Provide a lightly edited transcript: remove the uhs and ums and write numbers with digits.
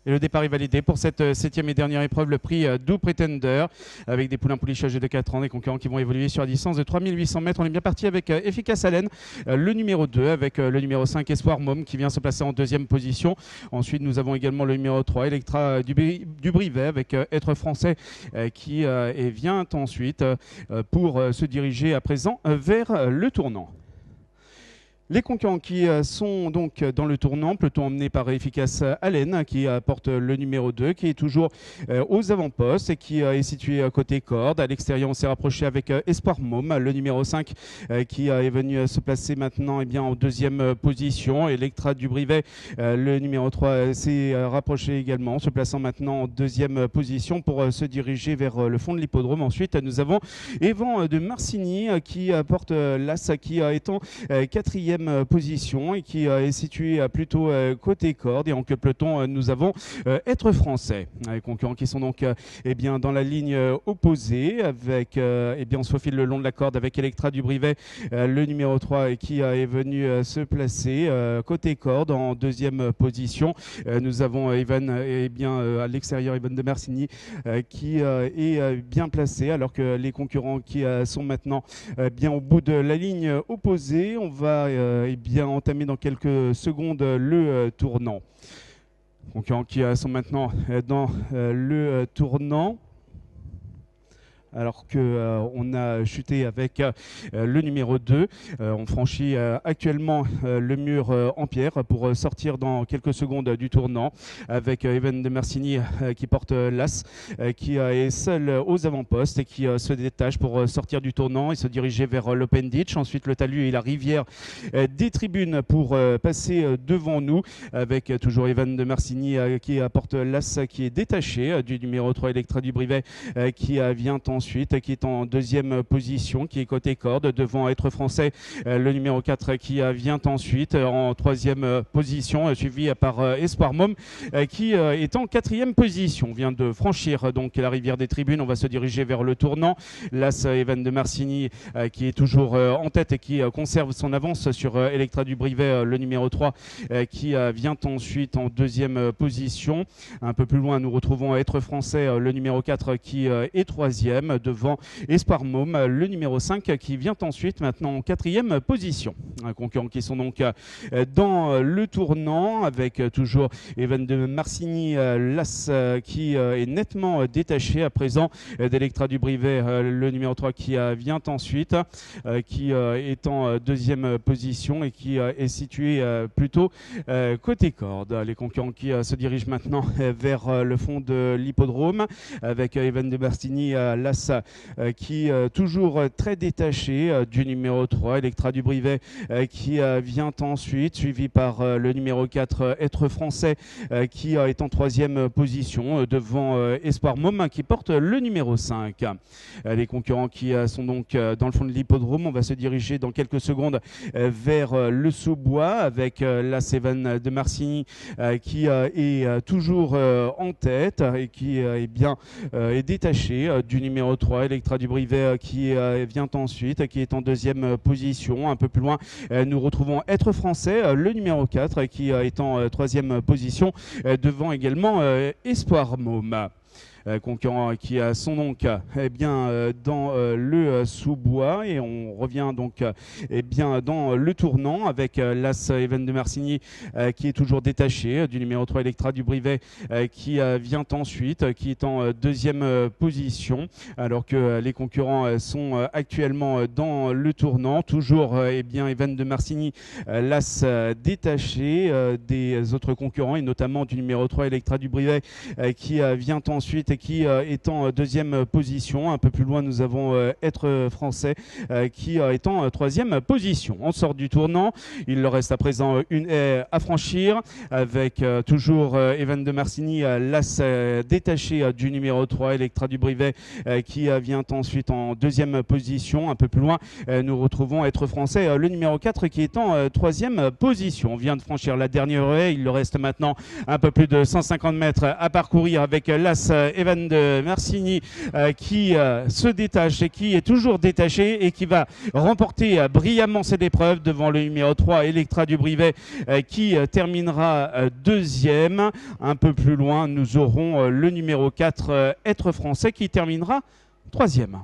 Et le départ est validé pour cette septième et dernière épreuve, le prix Do Pretender, avec des poulains pouliches âgés de 4 ans, des concurrents qui vont évoluer sur la distance de 3800 mètres. On est bien parti avec Efficace Allen, le numéro 2, avec le numéro 5, Espoir Mom, qui vient se placer en deuxième position. Ensuite, nous avons également le numéro 3, Electra Dubrivet, avec Être Français, qui vient ensuite pour se diriger à présent vers le tournant. Les concurrents qui sont donc dans le tournant, peloton emmené par Efficace Allen, qui porte le numéro 2, qui est toujours aux avant-postes et qui est situé côté corde. À l'extérieur, on s'est rapproché avec Espoir Mom, le numéro 5, qui est venu se placer maintenant en deuxième position. Electra Dubrivet, le numéro 3, s'est rapproché également, se plaçant maintenant en deuxième position pour se diriger vers le fond de l'hippodrome. Ensuite, nous avons Evan de Marcigny qui porte l'As, qui est en quatrième position et qui est situé plutôt côté corde. Et en queue peloton, nous avons Être Français. Les concurrents qui sont donc dans la ligne opposée, avec on se faufile le long de la corde avec Electra Dubrivet, le numéro 3, qui est venu se placer côté corde en deuxième position. Nous avons Evan à l'extérieur, Evan de Marcigny, qui est bien placé, alors que les concurrents qui sont maintenant bien au bout de la ligne opposée. On va entamer dans quelques secondes le tournant. Concurrents qui sont maintenant dans le tournant, alors qu'on a chuté avec le numéro 2. On franchit actuellement le mur en pierre pour sortir dans quelques secondes du tournant, avec Evan de Marcigny qui porte l'As, qui est seul aux avant-postes et qui se détache pour sortir du tournant et se diriger vers l'Open Ditch. Ensuite, le talus et la rivière des tribunes pour passer devant nous, avec toujours Evan de Marcigny qui porte l'As, qui est détaché du numéro 3, Electra Dubrivet, qui vient ensuite, qui est en deuxième position, qui est côté corde, devant Être Français, le numéro 4, qui vient ensuite en troisième position, suivi par Espoir Mom, qui est en quatrième position. On vient de franchir donc la rivière des tribunes. On va se diriger vers le tournant. L'As Evan de Marcigny, qui est toujours en tête et qui conserve son avance sur Electra Dubrivet, le numéro 3, qui vient ensuite en deuxième position. Un peu plus loin, nous retrouvons Être Français, le numéro 4, qui est troisième, devant Espoir Mom, le numéro 5, qui vient ensuite maintenant en quatrième position. Concurrents qui sont donc dans le tournant, avec toujours Evan de Marcigny, l'As, qui est nettement détaché à présent d'Electra Dubrivet, le numéro 3, qui vient ensuite, qui est en deuxième position et qui est situé plutôt côté corde. Les concurrents qui se dirigent maintenant vers le fond de l'hippodrome, avec Evan de Marcigny, l'As, qui est toujours très détaché du numéro 3, Electra Dubrivet, qui vient ensuite, suivi par le numéro 4, Être Français, qui est en troisième position, devant Espoir Mom, qui porte le numéro 5. Les concurrents qui sont donc dans le fond de l'hippodrome, on va se diriger dans quelques secondes vers le Sous-Bois, avec l'As Evan de Marcigny, qui est toujours en tête et qui est détaché du numéro 3, Electra Dubrivet, qui vient ensuite, qui est en deuxième position. Un peu plus loin, nous retrouvons Être Français, le numéro 4, qui est en troisième position, devant également Espoir Mom. Concurrents qui sont donc dans le sous-bois, et on revient donc dans le tournant avec l'As Evan de Marcigny, qui est toujours détaché du numéro 3, Electra Dubrivet, qui vient ensuite, qui est en deuxième position, alors que les concurrents sont actuellement dans le tournant. Toujours Evan de Marcigny, l'As, détaché des autres concurrents, et notamment du numéro 3, Electra Dubrivet, qui vient ensuite, qui est en deuxième position. Un peu plus loin, nous avons Être Français, qui est en troisième position. On sort du tournant. Il leur reste à présent une haie à franchir, avec toujours Evan de Marcigny, l'As, détaché du numéro 3, Electra Dubrivet, qui vient ensuite en deuxième position. Un peu plus loin, nous retrouvons Être Français, le numéro 4, qui est en troisième position. On vient de franchir la dernière haie. Il leur reste maintenant un peu plus de 150 mètres à parcourir, avec l'As Evan de Marcigny qui se détache et qui est toujours détaché et qui va remporter brillamment cette épreuve devant le numéro 3 Electra du Brivet qui terminera deuxième. Un peu plus loin, nous aurons le numéro 4 Être Français qui terminera troisième.